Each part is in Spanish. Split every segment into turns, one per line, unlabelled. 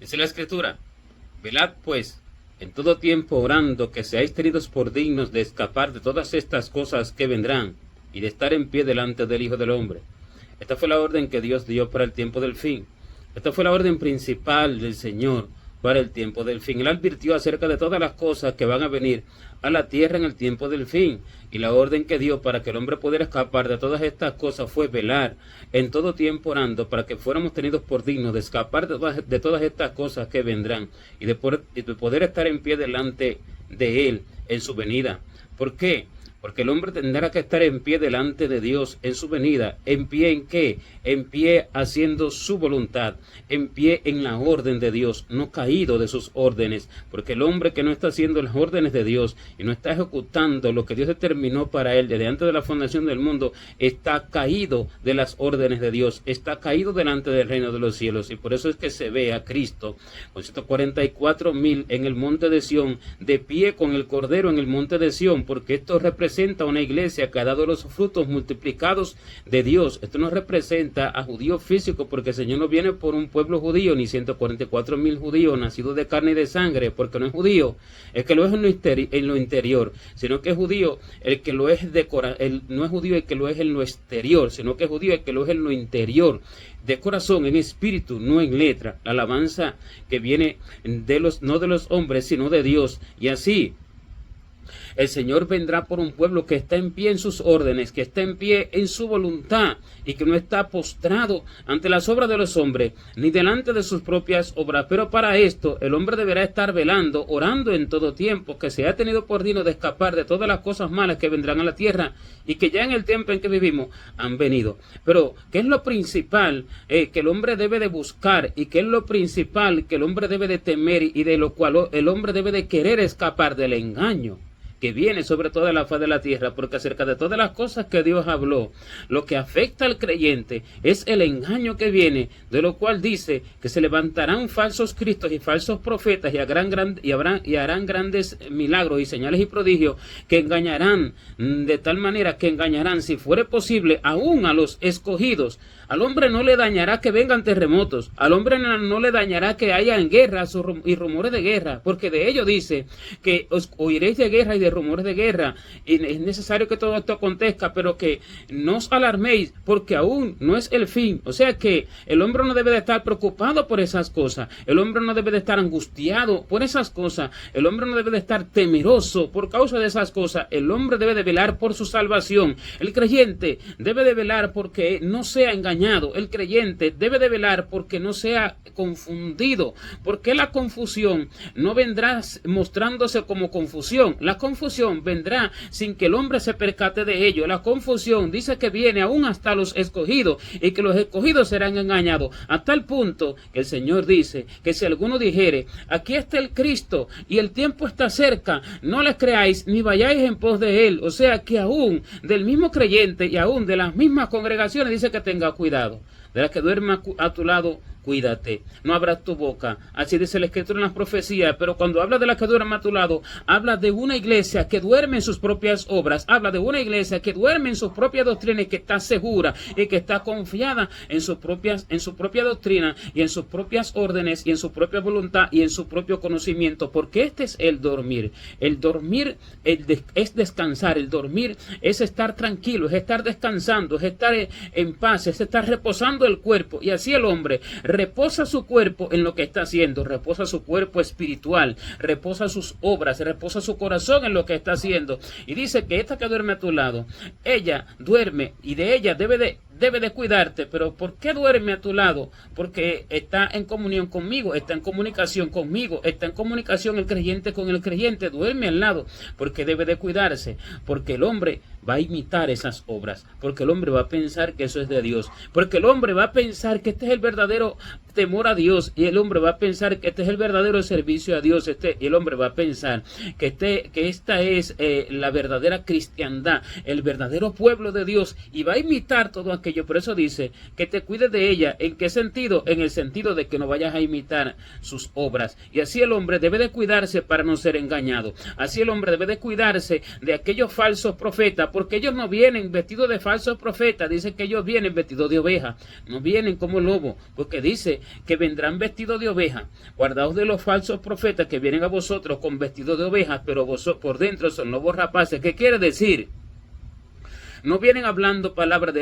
Dice la Escritura: velad pues en todo tiempo orando, que seáis tenidos por dignos de escapar de todas estas cosas que vendrán, y de estar en pie delante del Hijo del Hombre. Esta fue la orden que Dios dio para el tiempo del fin. Esta fue la orden principal del Señor para el tiempo del fin. Él advirtió acerca de todas las cosas que van a venir a la tierra en el tiempo del fin. Y la orden que dio para que el hombre pudiera escapar de todas estas cosas fue velar en todo tiempo orando, para que fuéramos tenidos por dignos de escapar de todas estas cosas que vendrán, y de poder estar en pie delante de Él en su venida. ¿Por qué? Porque el hombre tendrá que estar en pie delante de Dios en su venida. ¿En pie en qué? En pie haciendo su voluntad, en pie en la orden de Dios, no caído de sus órdenes. Porque el hombre que no está haciendo las órdenes de Dios y no está ejecutando lo que Dios determinó para él desde antes de la fundación del mundo, está caído de las órdenes de Dios, está caído delante del reino de los cielos. Y por eso es que se ve a Cristo con 144,000 en el monte de Sión, de pie con el Cordero en el monte de Sión, porque esto representa una iglesia que ha dado los frutos multiplicados de Dios. Esto no representa a judío físico, porque el Señor no viene por un pueblo judío, ni 144,000 judíos nacidos de carne y de sangre, porque no es judío el que lo es en lo interior, sino que es judío el que lo es no es judío el que lo es en lo exterior, sino que es judío el que lo es en lo interior, de corazón, en espíritu, no en letra. La alabanza que viene no de los hombres, sino de Dios. Y así el Señor vendrá por un pueblo que está en pie en sus órdenes, que está en pie en su voluntad, y que no está postrado ante las obras de los hombres, ni delante de sus propias obras. Pero para esto el hombre deberá estar velando, orando en todo tiempo, que se ha tenido por digno de escapar de todas las cosas malas que vendrán a la tierra, y que ya en el tiempo en que vivimos han venido. Pero ¿qué es lo principal que el hombre debe de buscar, y qué es lo principal que el hombre debe de temer, y de lo cual el hombre debe de querer escapar? Del engaño que viene sobre toda la faz de la tierra, porque acerca de todas las cosas que Dios habló, lo que afecta al creyente es el engaño que viene, de lo cual dice que se levantarán falsos cristos y falsos profetas, y harán grandes milagros y señales y prodigios, que engañarán, de tal manera que engañarán, si fuere posible, aún a los escogidos. Al hombre no le dañará que vengan terremotos, al hombre no le dañará que haya guerras y rumores de guerra, porque de ello dice que os oiréis de guerra y de rumores de guerra, y es necesario que todo esto acontezca, pero que no os alarméis, porque aún no es el fin. O sea que el hombre no debe de estar preocupado por esas cosas, el hombre no debe de estar angustiado por esas cosas, el hombre no debe de estar temeroso por causa de esas cosas. El hombre debe de velar por su salvación. El creyente debe de velar porque no sea engañado. El creyente debe de velar porque no sea confundido, porque la confusión no vendrá mostrándose como confusión. La confusión vendrá sin que el hombre se percate de ello. La confusión dice que viene aún hasta los escogidos, y que los escogidos serán engañados, hasta el punto que el Señor dice que si alguno dijere: aquí está el Cristo y el tiempo está cerca, no les creáis ni vayáis en pos de él. O sea que aún del mismo creyente y aún de las mismas congregaciones dice que tenga cuidado. De la que duerma a tu lado, cuídate, no abras tu boca. Así dice la Escritura en las profecías. Pero cuando habla de la que duerme a tu lado, habla de una iglesia que duerme en sus propias obras, habla de una iglesia que duerme en sus propias doctrinas, y que está segura y que está confiada en su propia doctrina y en sus propias órdenes y en su propia voluntad y en su propio conocimiento. Porque este es el dormir. El dormir es descansar. El dormir es estar tranquilo, es estar descansando, es estar en paz, es estar reposando el cuerpo. Y así el hombre reposa su cuerpo en lo que está haciendo, reposa su cuerpo espiritual, reposa sus obras, reposa su corazón en lo que está haciendo. Y dice que esta que duerme a tu lado, ella duerme, y de ella debe de cuidarte. Pero ¿por qué duerme a tu lado? Porque está en comunión conmigo, está en comunicación conmigo, está en comunicación el creyente con el creyente. Duerme al lado porque debe de cuidarse, porque el hombre va a imitar esas obras, porque el hombre va a pensar que eso es de Dios, porque el hombre va a pensar que este es el verdadero temor a Dios, y el hombre va a pensar que este es el verdadero servicio a Dios, y el hombre va a pensar que esta es la verdadera cristiandad, el verdadero pueblo de Dios, y va a imitar todo aquello. Por eso dice que te cuides de ella. ¿En qué sentido? En el sentido de que no vayas a imitar sus obras. Y así el hombre debe de cuidarse para no ser engañado. Así el hombre debe de cuidarse de aquellos falsos profetas, porque ellos no vienen vestidos de falsos profetas, dice que ellos vienen vestidos de oveja, no vienen como lobo, porque dice que vendrán vestidos de oveja. Guardaos de los falsos profetas que vienen a vosotros con vestidos de ovejas, pero vosotros por dentro son lobos rapaces. ¿Qué quiere decir? No vienen hablando palabras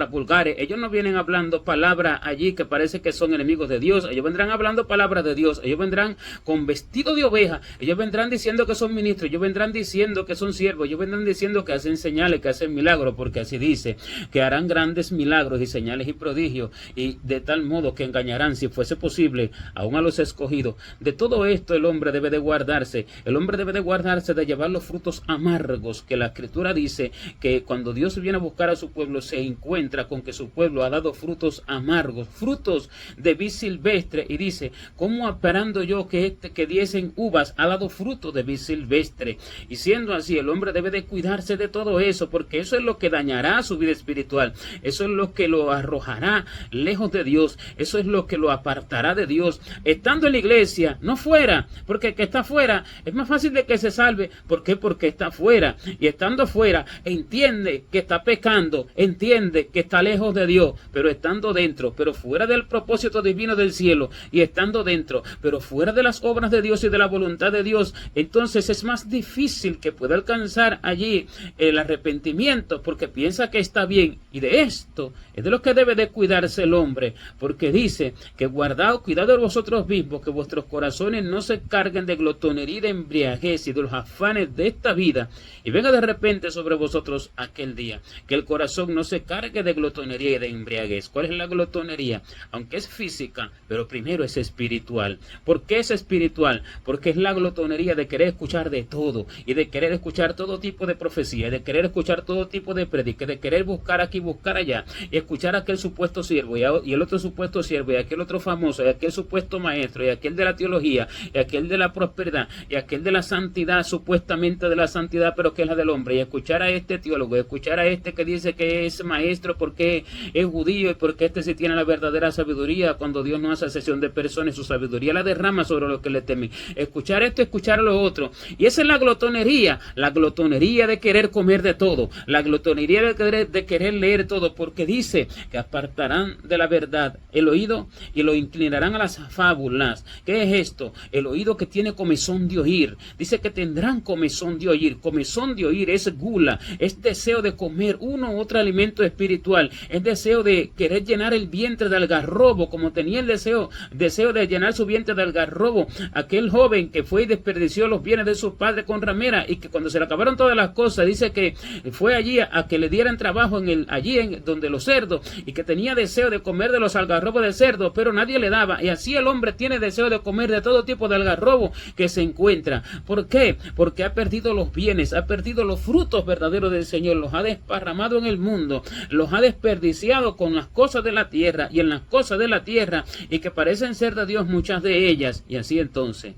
vulgares, ellos no vienen hablando palabras allí que parece que son enemigos de Dios, ellos vendrán hablando palabras de Dios, ellos vendrán con vestido de oveja, ellos vendrán diciendo que son ministros, ellos vendrán diciendo que son siervos, ellos vendrán diciendo que hacen señales, que hacen milagros, porque así dice, que harán grandes milagros y señales y prodigios, y de tal modo que engañarán, si fuese posible, aún a los escogidos. De todo esto el hombre debe de guardarse, de llevar los frutos amargos que la Escritura dice que cuando Dios viene a buscar a su pueblo se encuentra con que su pueblo ha dado frutos amargos, frutos de vid silvestre, y dice, ¿cómo esperando yo que diesen uvas? Ha dado fruto de vid silvestre. Y siendo así, el hombre debe de cuidarse de todo eso, porque eso es lo que dañará su vida espiritual, eso es lo que lo arrojará lejos de Dios, eso es lo que lo apartará de Dios, estando en la iglesia, no fuera, porque el que está fuera es más fácil de que se salve. ¿Por qué? Porque está fuera, y estando fuera entiende que está pecando, entiende que está lejos de Dios, pero estando dentro, pero fuera del propósito divino del cielo, y estando dentro, pero fuera de las obras de Dios y de la voluntad de Dios, entonces es más difícil que pueda alcanzar allí el arrepentimiento, porque piensa que está bien. Y de esto es de lo que debe de cuidarse el hombre, porque dice que cuidado de vosotros mismos, que vuestros corazones no se carguen de glotonería y de embriaguez y de los afanes de esta vida, y venga de repente sobre vosotros aquel día, que el corazón no se cargue de glotonería y de embriaguez. ¿Cuál es la glotonería? Aunque es física, pero primero es espiritual. ¿Por qué es espiritual? Porque es la glotonería de querer escuchar de todo, y de querer escuchar todo tipo de profecía, y de querer escuchar todo tipo de predica, de querer buscar aquí, buscar allá, y escuchar a aquel supuesto siervo, y el otro supuesto siervo, y aquel otro famoso, y aquel supuesto maestro, y aquel de la teología, y aquel de la prosperidad, y aquel de la santidad, supuestamente de la santidad, pero que es la del hombre, y escuchar a este teólogo, escuchar a este que dice que es maestro porque es judío, y porque este sí tiene la verdadera sabiduría, cuando Dios no hace excepción de personas, su sabiduría la derrama sobre los que le temen. Escuchar esto, escuchar a lo otro, y esa es la glotonería de querer comer de todo, la glotonería de querer leer todo, porque dice que apartarán de la verdad el oído y lo inclinarán a las fábulas. ¿Qué es esto? El oído que tiene comezón de oír, dice que tendrán comezón de oír. Comezón de oír es gula, es deseo de comer uno u otro alimento espiritual, es deseo de querer llenar el vientre de algarrobo, como tenía el deseo de llenar su vientre de algarrobo aquel joven que fue y desperdició los bienes de su padre con ramera, y que cuando se le acabaron todas las cosas, dice que fue allí a que le dieran trabajo donde los cerdos, y que tenía deseo de comer de los algarrobos de cerdo, pero nadie le daba. Y así el hombre tiene deseo de comer de todo tipo de algarrobo que se encuentra. ¿Por qué? Porque ha perdido los bienes, ha perdido los frutos verdaderos del Señor, los ha desparramado en el mundo, los ha desperdiciado con las cosas de la tierra y en las cosas de la tierra, y que parecen ser de Dios muchas de ellas. Y así entonces,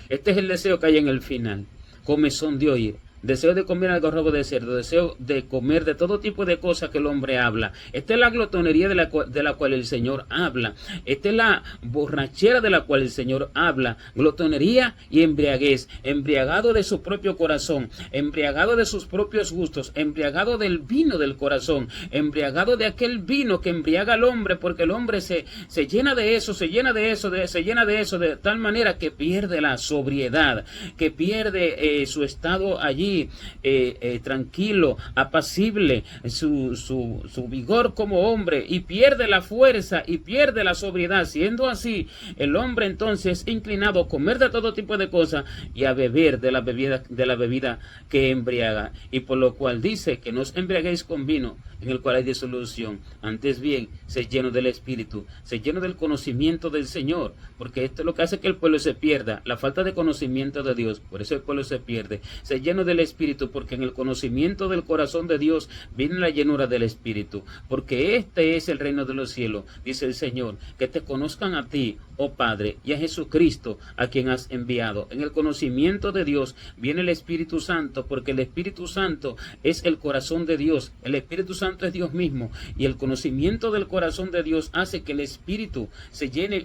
este es el deseo que hay en el final: comezón de oír, deseo de comer algarrobo de cerdo, deseo de comer de todo tipo de cosas que el hombre habla. Esta es la glotonería de la cual el Señor habla. Esta es la borrachera de la cual el Señor habla. Glotonería y embriaguez, embriagado de su propio corazón, embriagado de sus propios gustos, embriagado del vino del corazón, embriagado de aquel vino que embriaga al hombre, porque el hombre se llena de eso, se llena de eso de tal manera que pierde la sobriedad, que pierde su estado allí tranquilo, apacible, su vigor como hombre, y pierde la fuerza y pierde la sobriedad. Siendo así, el hombre entonces es inclinado a comer de todo tipo de cosas y a beber de la bebida que embriaga, y por lo cual dice que no os embriaguéis con vino, en el cual hay disolución, antes bien se lleno del Espíritu, se lleno del conocimiento del Señor, porque esto es lo que hace que el pueblo se pierda, la falta de conocimiento de Dios. Por eso el pueblo se pierde. Se lleno del Espíritu, porque en el conocimiento del corazón de Dios viene la llenura del Espíritu, porque este es el reino de los cielos, dice el Señor, que te conozcan a ti, oh Padre, y a Jesucristo, a quien has enviado. En el conocimiento de Dios viene el Espíritu Santo, porque el Espíritu Santo es el corazón de Dios, el Espíritu Santo es Dios mismo, y el conocimiento del corazón de Dios hace que el Espíritu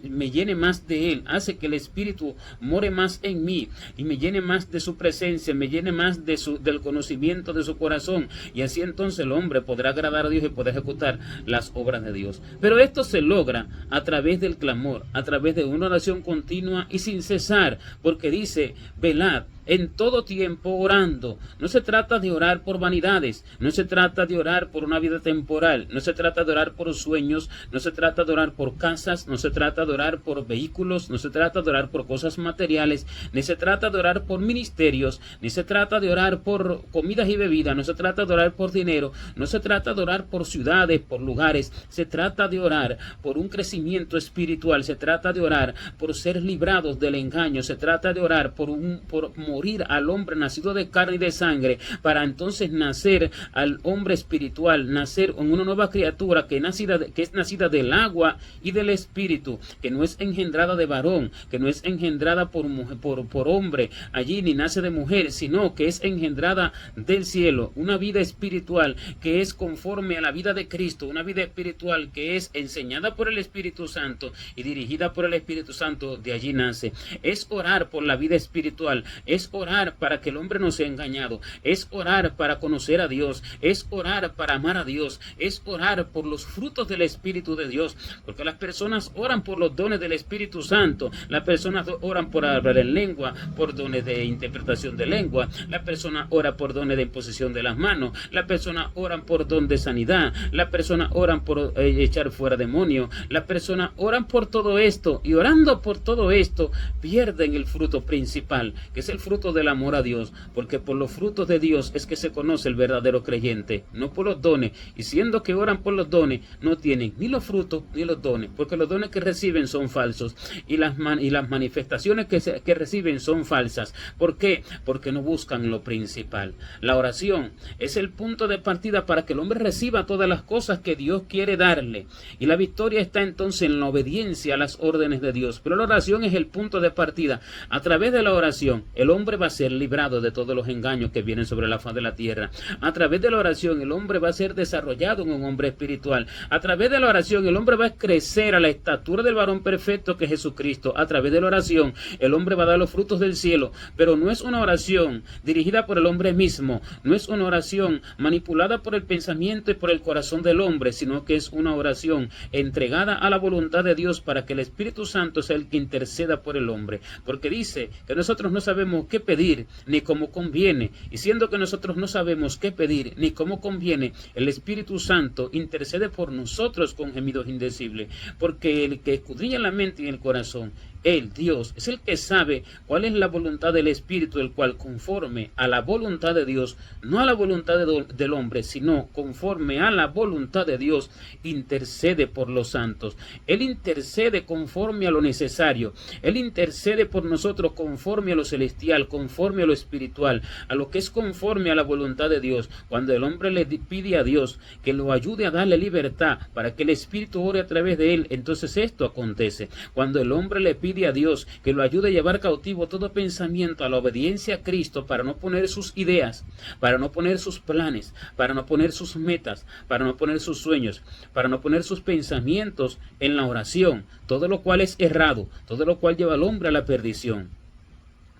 me llene más de Él, hace que el Espíritu more más en mí, y me llene más de su presencia, me llene más través del conocimiento de su corazón, y así entonces el hombre podrá agradar a Dios y poder ejecutar las obras de Dios. Pero esto se logra a través del clamor, a través de una oración continua y sin cesar, porque dice, velad en todo tiempo orando. No se trata de orar por vanidades, no se trata de orar por una vida temporal, no se trata de orar por sueños, no se trata de orar por casas, no se trata de orar por vehículos, no se trata de orar por cosas materiales, ni se trata de orar por ministerios, ni se trata de orar por comidas y bebidas, no se trata de orar por dinero, no se trata de orar por ciudades, por lugares, se trata de orar por un crecimiento espiritual, se trata de orar por ser librados del engaño, se trata de orar por morir al hombre nacido de carne y de sangre, para entonces nacer al hombre espiritual, nacer en una nueva criatura que es nacida del agua y del espíritu, que no es engendrada de varón, que no es engendrada por hombre allí, ni nace de mujer, sino que es engendrada del cielo, una vida espiritual que es conforme a la vida de Cristo, una vida espiritual que es enseñada por el Espíritu Santo y dirigida por el Espíritu Santo. De allí nace. Es orar por la vida espiritual, es orar para que el hombre no sea engañado, es orar para conocer a Dios, es orar para amar a Dios, es orar por los frutos del Espíritu de Dios, porque las personas oran por los dones del Espíritu Santo, las personas oran por hablar en lengua, por dones de interpretación de lengua, la persona ora por dones de imposición de las manos, la persona oran por don de sanidad, la persona oran por echar fuera demonios, la persona oran por todo esto, y orando por todo esto pierden el fruto principal, que es el fruto del amor a Dios, porque por los frutos de Dios es que se conoce el verdadero creyente, no por los dones, y siendo que oran por los dones, no tienen ni los frutos ni los dones, porque los dones que reciben son falsos, y las manifestaciones que reciben son falsas. ¿Por qué? Porque no buscan lo principal. La oración es el punto de partida para que el hombre reciba todas las cosas que Dios quiere darle, y la victoria está entonces en la obediencia a las órdenes de Dios. Pero la oración es el punto de partida. A través de la oración el hombre va a ser librado de todos los engaños que vienen sobre la faz de la tierra. A través de la oración el hombre va a ser desarrollado en un hombre espiritual. A través de la oración el hombre va a crecer a la estatura del varón perfecto que es Jesucristo. A través de la oración el hombre va a dar los frutos del cielo. Pero no es una oración dirigida por el hombre mismo, no es una oración manipulada por el pensamiento y por el corazón del hombre, sino que es una oración entregada a la voluntad de Dios para que el Espíritu Santo sea el que interceda por el hombre, porque dice que nosotros no sabemos qué pedir ni cómo conviene, y siendo que nosotros no sabemos qué pedir ni cómo conviene, el Espíritu Santo intercede por nosotros con gemidos indecibles, porque el que escudriña la mente y el corazón, Él, Dios, es el que sabe cuál es la voluntad del Espíritu, el cual conforme a la voluntad de Dios, no a la voluntad del hombre, sino conforme a la voluntad de Dios, intercede por los santos. Él intercede conforme a lo necesario. Él intercede por nosotros conforme a lo celestial, conforme a lo espiritual, a lo que es conforme a la voluntad de Dios. Cuando el hombre le pide a Dios que lo ayude a darle libertad para que el Espíritu ore a través de él, entonces esto acontece. Cuando el hombre le pide a Dios que lo ayude a llevar cautivo todo pensamiento a la obediencia a Cristo, para no poner sus ideas, para no poner sus planes, para no poner sus metas, para no poner sus sueños, para no poner sus pensamientos en la oración, todo lo cual es errado, todo lo cual lleva al hombre a la perdición.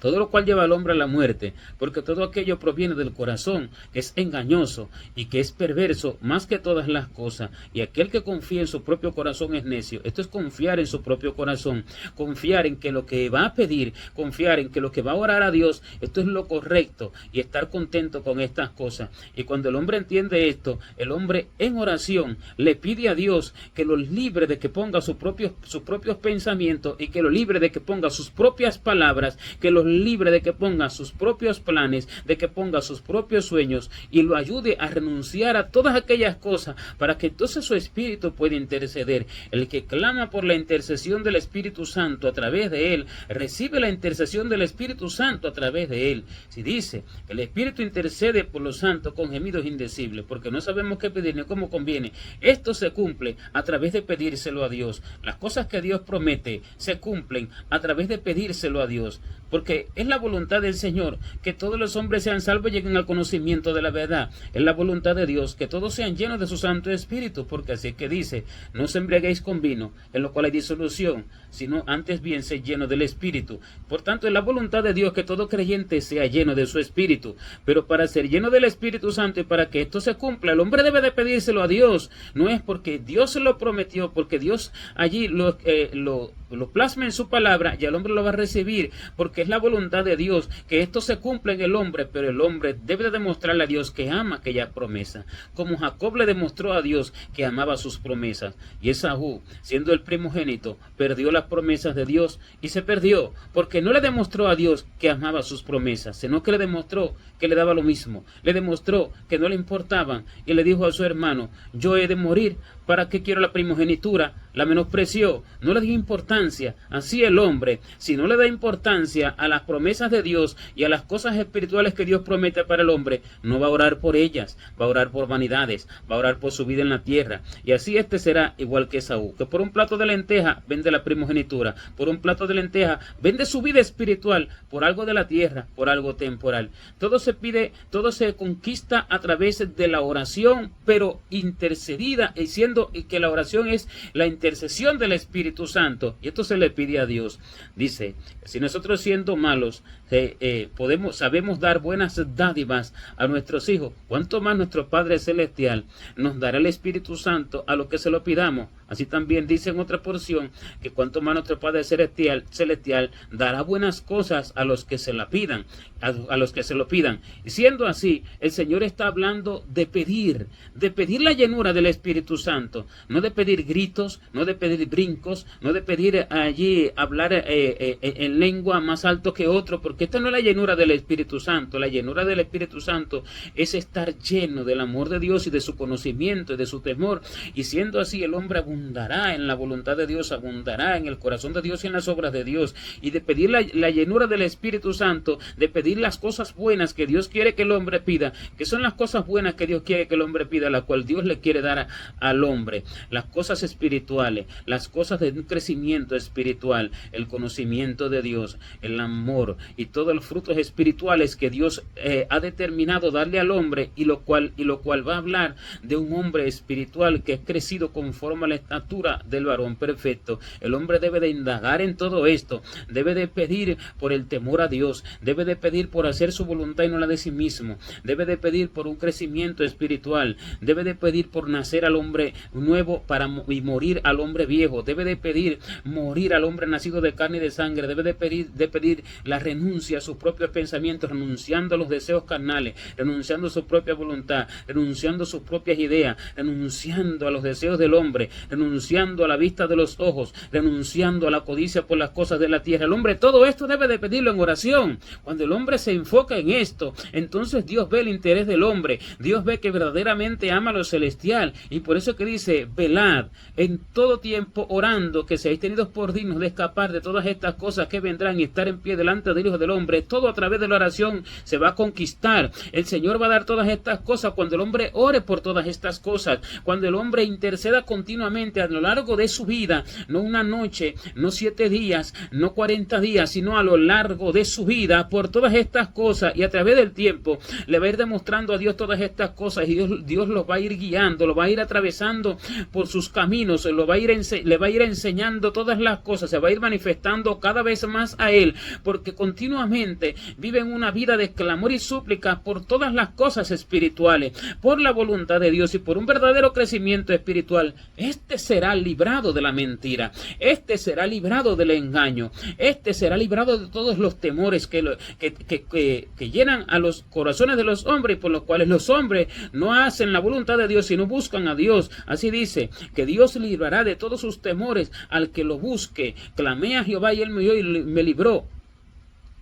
Todo lo cual lleva al hombre a la muerte, porque todo aquello proviene del corazón, que es engañoso y que es perverso más que todas las cosas. Y aquel que confía en su propio corazón es necio. Esto es confiar en su propio corazón, confiar en que lo que va a pedir, confiar en que lo que va a orar a Dios, esto es lo correcto, y estar contento con estas cosas. Y cuando el hombre entiende esto, el hombre en oración le pide a Dios que lo libre de que ponga sus propios pensamientos, y que lo libre de que ponga sus propias palabras, que los libre de que ponga sus propios planes, de que ponga sus propios sueños, y lo ayude a renunciar a todas aquellas cosas, para que entonces su espíritu pueda interceder. El que clama por la intercesión del Espíritu Santo a través de él, recibe la intercesión del Espíritu Santo a través de él. Si dice que el Espíritu intercede por los santos con gemidos indecibles, porque no sabemos qué pedir ni cómo conviene, esto se cumple a través de pedírselo a Dios. Las cosas que Dios promete se cumplen a través de pedírselo a Dios. porque es la voluntad del Señor que todos los hombres sean salvos y lleguen al conocimiento de la verdad. Es la voluntad de Dios que todos sean llenos de su Santo Espíritu, porque así es que dice: no os embriaguéis con vino, en lo cual hay disolución, sino antes bien sed llenos del Espíritu. Por tanto, es la voluntad de Dios que todo creyente sea lleno de su Espíritu. Pero para ser lleno del Espíritu Santo y para que esto se cumpla, el hombre debe de pedírselo a Dios. No es porque Dios se lo prometió, porque Dios allí lo plasma en su palabra y el hombre lo va a recibir, porque es la voluntad de Dios que esto se cumpla en el hombre, pero el hombre debe de demostrarle a Dios que ama aquella promesa, como Jacob le demostró a Dios que amaba sus promesas. Y Esaú, siendo el primogénito, perdió las promesas de Dios y se perdió, porque no le demostró a Dios que amaba sus promesas, sino que le demostró que le daba lo mismo, le demostró que no le importaban y le dijo a su hermano: yo he de morir, ¿para qué quiero la primogenitura? La menospreció, no le dio importancia. Así el hombre, si no le da importancia a las promesas de Dios y a las cosas espirituales que Dios promete para el hombre, no va a orar por ellas, va a orar por vanidades, va a orar por su vida en la tierra. Y así será igual que Esaú, que por un plato de lenteja vende la primogenitura, por un plato de lenteja vende su vida espiritual, por algo de la tierra, por algo temporal. Todo se pide, todo se conquista a través de la oración, pero intercedida, diciendo que la oración es la intercesión del Espíritu Santo, y esto se le pide a Dios. Dice: si nosotros siendo malos sabemos dar buenas dádivas a nuestros hijos, ¿cuánto más nuestro Padre Celestial nos dará el Espíritu Santo a los que se lo pidamos? Así también dice en otra porción que cuánto más nuestro Padre Celestial dará buenas cosas a los que se la pidan, a los que se lo pidan. Y siendo así, el Señor está hablando de pedir la llenura del Espíritu Santo, no de pedir gritos, no de pedir brincos, no de pedir allí hablar en lengua más alto que otro, porque esta no es la llenura del Espíritu Santo. La llenura del Espíritu Santo es estar lleno del amor de Dios y de su conocimiento y de su temor, y siendo así el hombre abundará en la voluntad de Dios, abundará en el corazón de Dios y en las obras de Dios. Y de pedir la llenura del Espíritu Santo, de pedir las cosas buenas que Dios quiere que el hombre pida, que son las cosas buenas que Dios quiere que el hombre pida, la cual Dios le quiere dar al hombre, las cosas espirituales, las cosas de un crecimiento espiritual, el conocimiento de Dios, el amor y todos los frutos espirituales que Dios ha determinado darle al hombre, y lo cual va a hablar de un hombre espiritual que es crecido conforme a la estatura del varón perfecto. El hombre debe de indagar en todo esto, debe de pedir por el temor a Dios, debe de pedir por hacer su voluntad y no la de sí mismo, debe de pedir por un crecimiento espiritual, debe de pedir por nacer al hombre nuevo y morir al hombre viejo, debe de pedir morir al hombre nacido de carne y de sangre, debe de pedir la renuncia a sus propios pensamientos, renunciando a los deseos carnales, renunciando a su propia voluntad, renunciando a sus propias ideas, renunciando a los deseos del hombre, renunciando a la vista de los ojos, renunciando a la codicia por las cosas de la tierra. El hombre todo esto debe de pedirlo en oración. Cuando el hombre se enfoca en esto, entonces Dios ve el interés del hombre, Dios ve que verdaderamente ama lo celestial, y por eso que dice: velad en todo tiempo orando, que seáis tenidos por dignos de escapar de todas estas cosas que vendrán y estar en pie delante del Hijo del Hombre. Todo a través de la oración se va a conquistar. El Señor va a dar todas estas cosas cuando el hombre ore por todas estas cosas, cuando el hombre interceda continuamente a lo largo de su vida, no una noche, no 7 días, no 40 días, sino a lo largo de su vida por todas estas cosas, y a través del tiempo le va a ir demostrando a Dios todas estas cosas, y Dios los va a ir guiando, lo va a ir atravesando por sus caminos, le va a ir enseñando todas las cosas, se va a ir manifestando cada vez más a Él, porque continuamente viven una vida de clamor y súplica por todas las cosas espirituales, por la voluntad de Dios y por un verdadero crecimiento espiritual. Este será librado de la mentira, este será librado del engaño, este será librado de todos los temores que llenan a los corazones de los hombres, por los cuales los hombres no hacen la voluntad de Dios, sino buscan a Dios. Así dice, que Dios librará de todos sus temores al que lo busque. Clamé a Jehová y él me oyó y me libró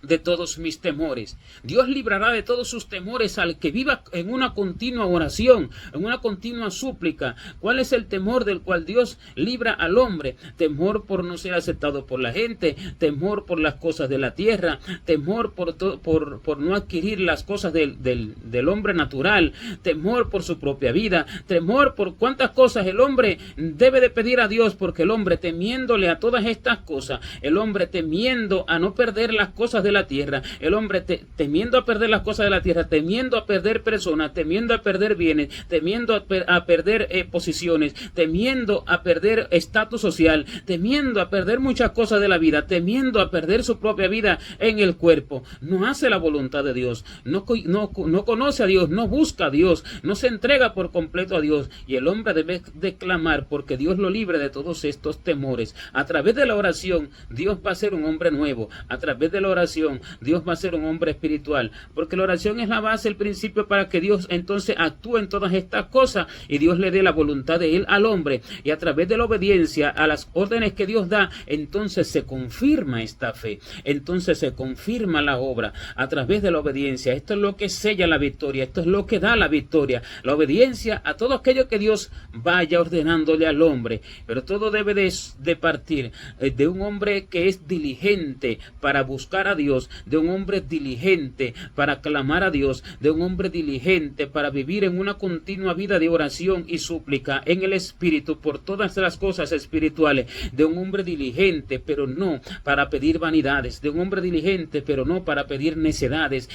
de todos mis temores. Dios librará de todos sus temores al que viva en una continua oración, en una continua súplica. ¿Cuál es el temor del cual Dios libra al hombre? Temor por no ser aceptado por la gente, temor por las cosas de la tierra, temor por no adquirir las cosas del hombre natural, temor por su propia vida, temor por cuántas cosas el hombre debe de pedir a Dios, porque el hombre temiéndole a todas estas cosas, el hombre temiendo a no perder las cosas de de la tierra, el hombre temiendo a perder las cosas de la tierra, temiendo a perder personas, temiendo a perder bienes, temiendo a perder posiciones, temiendo a perder estatus social, temiendo a perder muchas cosas de la vida, temiendo a perder su propia vida en el cuerpo, no hace la voluntad de Dios, no conoce a Dios, no busca a Dios, no se entrega por completo a Dios, y el hombre debe de clamar porque Dios lo libre de todos estos temores. A través de la oración, Dios va a ser un hombre nuevo. A través de la oración, Dios va a ser un hombre espiritual, porque la oración es la base, el principio para que Dios entonces actúe en todas estas cosas y Dios le dé la voluntad de Él al hombre, y a través de la obediencia a las órdenes que Dios da, entonces se confirma esta fe, entonces se confirma la obra a través de la obediencia. Esto es lo que sella la victoria, esto es lo que da la victoria, la obediencia a todo aquello que Dios vaya ordenándole al hombre. Pero todo debe de partir de un hombre que es diligente para buscar a Dios, de un hombre diligente para clamar a Dios, de un hombre diligente para vivir en una continua vida de oración y súplica en el Espíritu por todas las cosas espirituales, de un hombre diligente pero no para pedir vanidades, de un hombre diligente pero no para pedir necedades,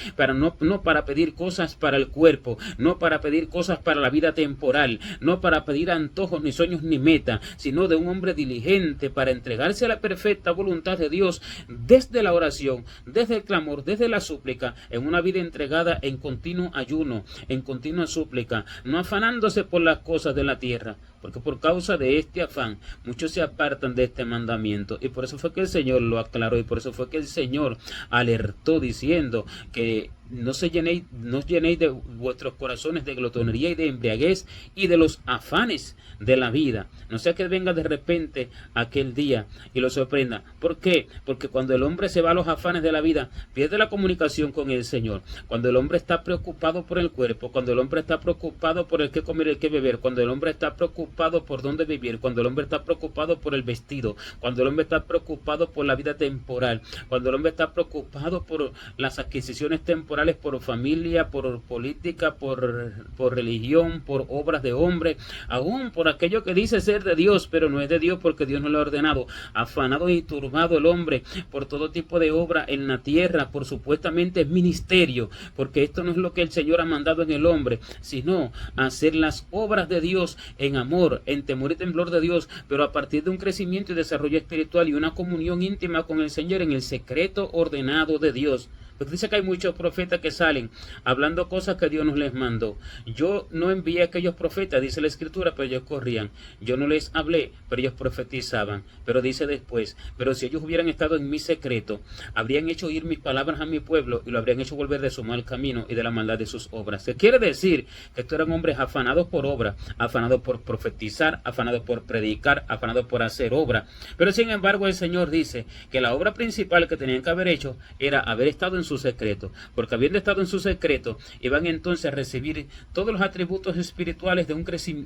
no para pedir cosas para el cuerpo, no para pedir cosas para la vida temporal, no para pedir antojos ni sueños ni meta, sino de un hombre diligente para entregarse a la perfecta voluntad de Dios desde la oración, desde el clamor, desde la súplica, en una vida entregada en continuo ayuno, en continua súplica, no afanándose por las cosas de la tierra, porque por causa de este afán muchos se apartan de este mandamiento, y por eso fue que el Señor lo aclaró, y por eso fue que el Señor alertó diciendo que no llenéis de vuestros corazones de glotonería y de embriaguez y de los afanes de la vida, no sea que venga de repente aquel día y lo sorprenda. ¿Por qué? Porque cuando el hombre se va a los afanes de la vida, pierde la comunicación con el Señor. Cuando el hombre está preocupado por el cuerpo, cuando el hombre está preocupado por el qué comer, el qué beber, cuando el hombre está preocupado por dónde vivir, cuando el hombre está preocupado por el vestido, cuando el hombre está preocupado por la vida temporal, cuando el hombre está preocupado por las adquisiciones temporales, por familia, por política, por religión, por obras de hombre, aún por aquello que dice ser de Dios, pero no es de Dios porque Dios no lo ha ordenado. Afanado y turbado el hombre por todo tipo de obra en la tierra, por supuestamente ministerio, porque esto no es lo que el Señor ha mandado en el hombre, sino hacer las obras de Dios en amor, en temor y temblor de Dios, pero a partir de un crecimiento y desarrollo espiritual y una comunión íntima con el Señor en el secreto ordenado de Dios. Porque dice que hay muchos profetas que salen hablando cosas que Dios no les mandó. Yo no envié a aquellos profetas, dice la Escritura, pero ellos corrían. Yo no les hablé, pero ellos profetizaban. Pero dice después, pero si ellos hubieran estado en mi secreto, habrían hecho oír mis palabras a mi pueblo y lo habrían hecho volver de su mal camino y de la maldad de sus obras. ¿Qué quiere decir? Que estos eran hombres afanados por obra, afanados por profetizar, afanados por predicar, afanados por hacer obra. Pero sin embargo el Señor dice que la obra principal que tenían que haber hecho era haber estado en su secreto, porque habiendo estado en su secreto iban entonces a recibir todos los atributos espirituales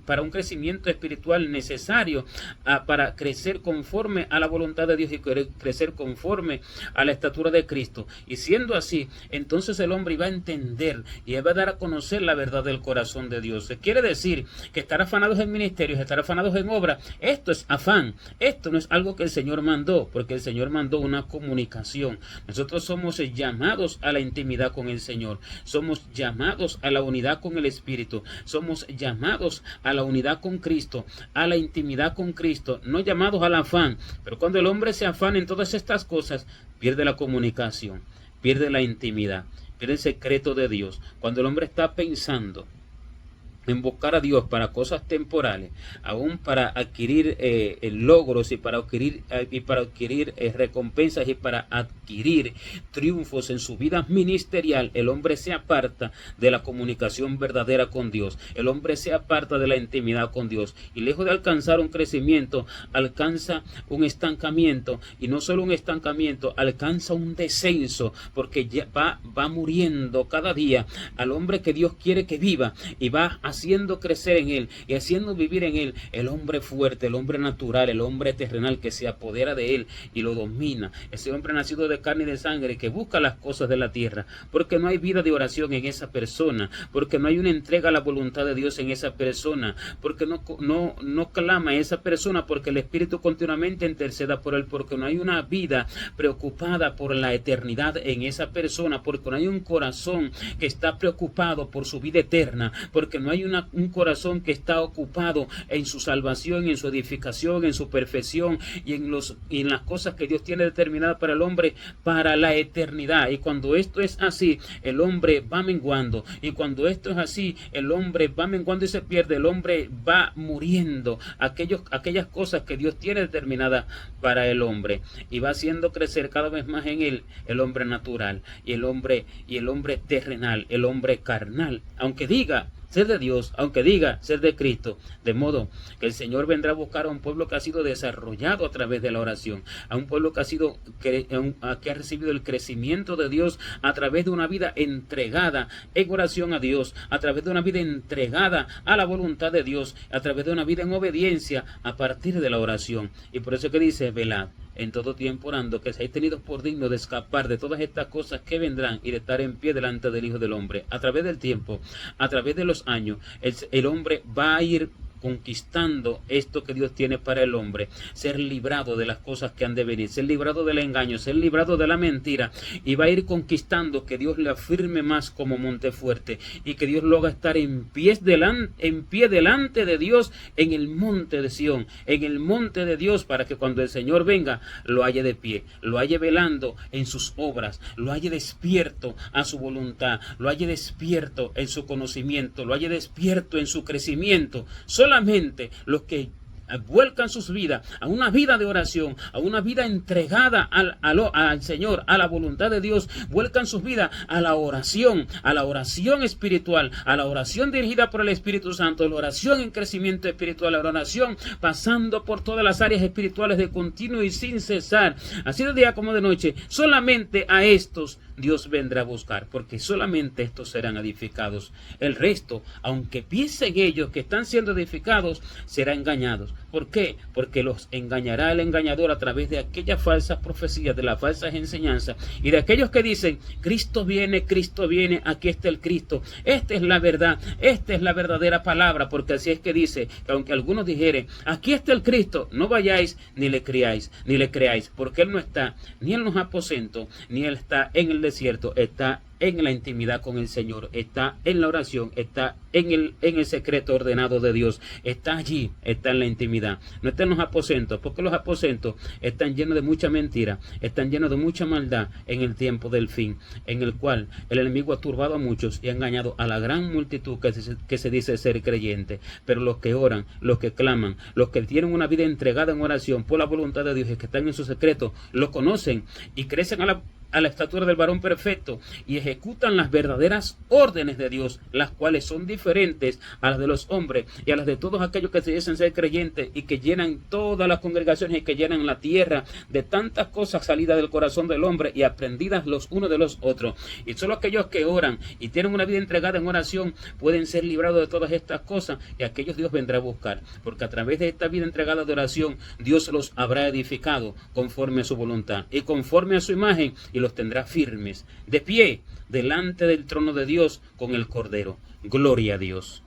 para un crecimiento espiritual necesario para crecer conforme a la voluntad de Dios y crecer conforme a la estatura de Cristo. Y siendo así, entonces el hombre iba a entender y iba a dar a conocer la verdad del corazón de Dios. Quiere decir que estar afanados en ministerios, estar afanados en obra, esto es afán, esto no es algo que el Señor mandó, porque el Señor mandó una comunicación. Nosotros somos llamados a la intimidad con el Señor, somos llamados a la unidad con el Espíritu, somos llamados a la unidad con Cristo, a la intimidad con Cristo, no llamados al afán. Pero cuando el hombre se afana en todas estas cosas, pierde la comunicación, pierde la intimidad, pierde el secreto de Dios. Cuando el hombre está pensando en buscar a Dios para cosas temporales, aún para adquirir logros y para adquirir recompensas y para adquirir triunfos en su vida ministerial, el hombre se aparta de la comunicación verdadera con Dios, el hombre se aparta de la intimidad con Dios y lejos de alcanzar un crecimiento, alcanza un estancamiento, y no solo un estancamiento, alcanza un descenso, porque ya va muriendo cada día al hombre que Dios quiere que viva y va a haciendo crecer en él y haciendo vivir en él el hombre fuerte, el hombre natural, el hombre terrenal que se apodera de él y lo domina. Ese hombre nacido de carne y de sangre que busca las cosas de la tierra, porque no hay vida de oración en esa persona, porque no hay una entrega a la voluntad de Dios en esa persona, porque no clama a esa persona, porque el Espíritu continuamente interceda por él, porque no hay una vida preocupada por la eternidad en esa persona, porque no hay un corazón que está preocupado por su vida eterna, porque no hay un corazón que está ocupado en su salvación, en su edificación, en su perfección y en las cosas que Dios tiene determinadas para el hombre para la eternidad. Y cuando esto es así, el hombre va menguando, y cuando esto es así, el hombre va menguando y se pierde, el hombre va muriendo aquellas cosas que Dios tiene determinadas para el hombre, y va haciendo crecer cada vez más en él el hombre natural y el hombre terrenal, el hombre carnal, aunque diga ser de Dios, aunque diga ser de Cristo. De modo que el Señor vendrá a buscar a un pueblo que ha sido desarrollado a través de la oración, a un pueblo que ha recibido el crecimiento de Dios a través de una vida entregada en oración a Dios, a través de una vida entregada a la voluntad de Dios, a través de una vida en obediencia a partir de la oración. Y por eso que dice: velad en todo tiempo orando, que seáis tenidos por digno de escapar de todas estas cosas que vendrán y de estar en pie delante del Hijo del Hombre. A través del tiempo, a través de los años, el hombre va a ir conquistando esto que Dios tiene para el hombre, ser librado de las cosas que han de venir, ser librado del engaño, ser librado de la mentira, y va a ir conquistando que Dios le afirme más como monte fuerte, y que Dios lo haga estar en pie delante de Dios en el monte de Sión, en el monte de Dios, para que cuando el Señor venga lo halle de pie, lo halle velando en sus obras, lo halle despierto a su voluntad, lo halle despierto en su conocimiento, lo halle despierto en su crecimiento. Solamente los que vuelcan sus vidas a una vida de oración, a una vida entregada al Señor, a la voluntad de Dios, vuelcan sus vidas a la oración espiritual, a la oración dirigida por el Espíritu Santo, la oración en crecimiento espiritual, la oración pasando por todas las áreas espirituales de continuo y sin cesar, así de día como de noche. Solamente a estos Dios vendrá a buscar, porque solamente estos serán edificados. El resto, aunque piensen ellos que están siendo edificados, serán engañados. ¿Por qué? Porque los engañará el engañador a través de aquellas falsas profecías, de las falsas enseñanzas, y de aquellos que dicen: Cristo viene, aquí está el Cristo, esta es la verdad, esta es la verdadera palabra, porque así es que dice, que aunque algunos dijeren: aquí está el Cristo, no vayáis ni le creáis, porque Él no está ni en los aposentos, ni Él está en el desierto, está en la intimidad con el Señor, está en la oración, está en el secreto ordenado de Dios, está allí, está en la intimidad, no está en los aposentos, porque los aposentos están llenos de mucha mentira, están llenos de mucha maldad en el tiempo del fin, en el cual el enemigo ha turbado a muchos y ha engañado a la gran multitud que se dice ser creyente. Pero los que oran, los que claman, los que tienen una vida entregada en oración por la voluntad de Dios y que están en su secreto, lo conocen y crecen a la estatura del varón perfecto y ejecutan las verdaderas órdenes de Dios, las cuales son diferentes a las de los hombres y a las de todos aquellos que se dicen ser creyentes y que llenan todas las congregaciones y que llenan la tierra de tantas cosas salidas del corazón del hombre y aprendidas los unos de los otros. Y solo aquellos que oran y tienen una vida entregada en oración pueden ser librados de todas estas cosas, y aquellos Dios vendrá a buscar, porque a través de esta vida entregada de oración Dios los habrá edificado conforme a su voluntad y conforme a su imagen, y los tendrá firmes, de pie, delante del trono de Dios con el Cordero. Gloria a Dios.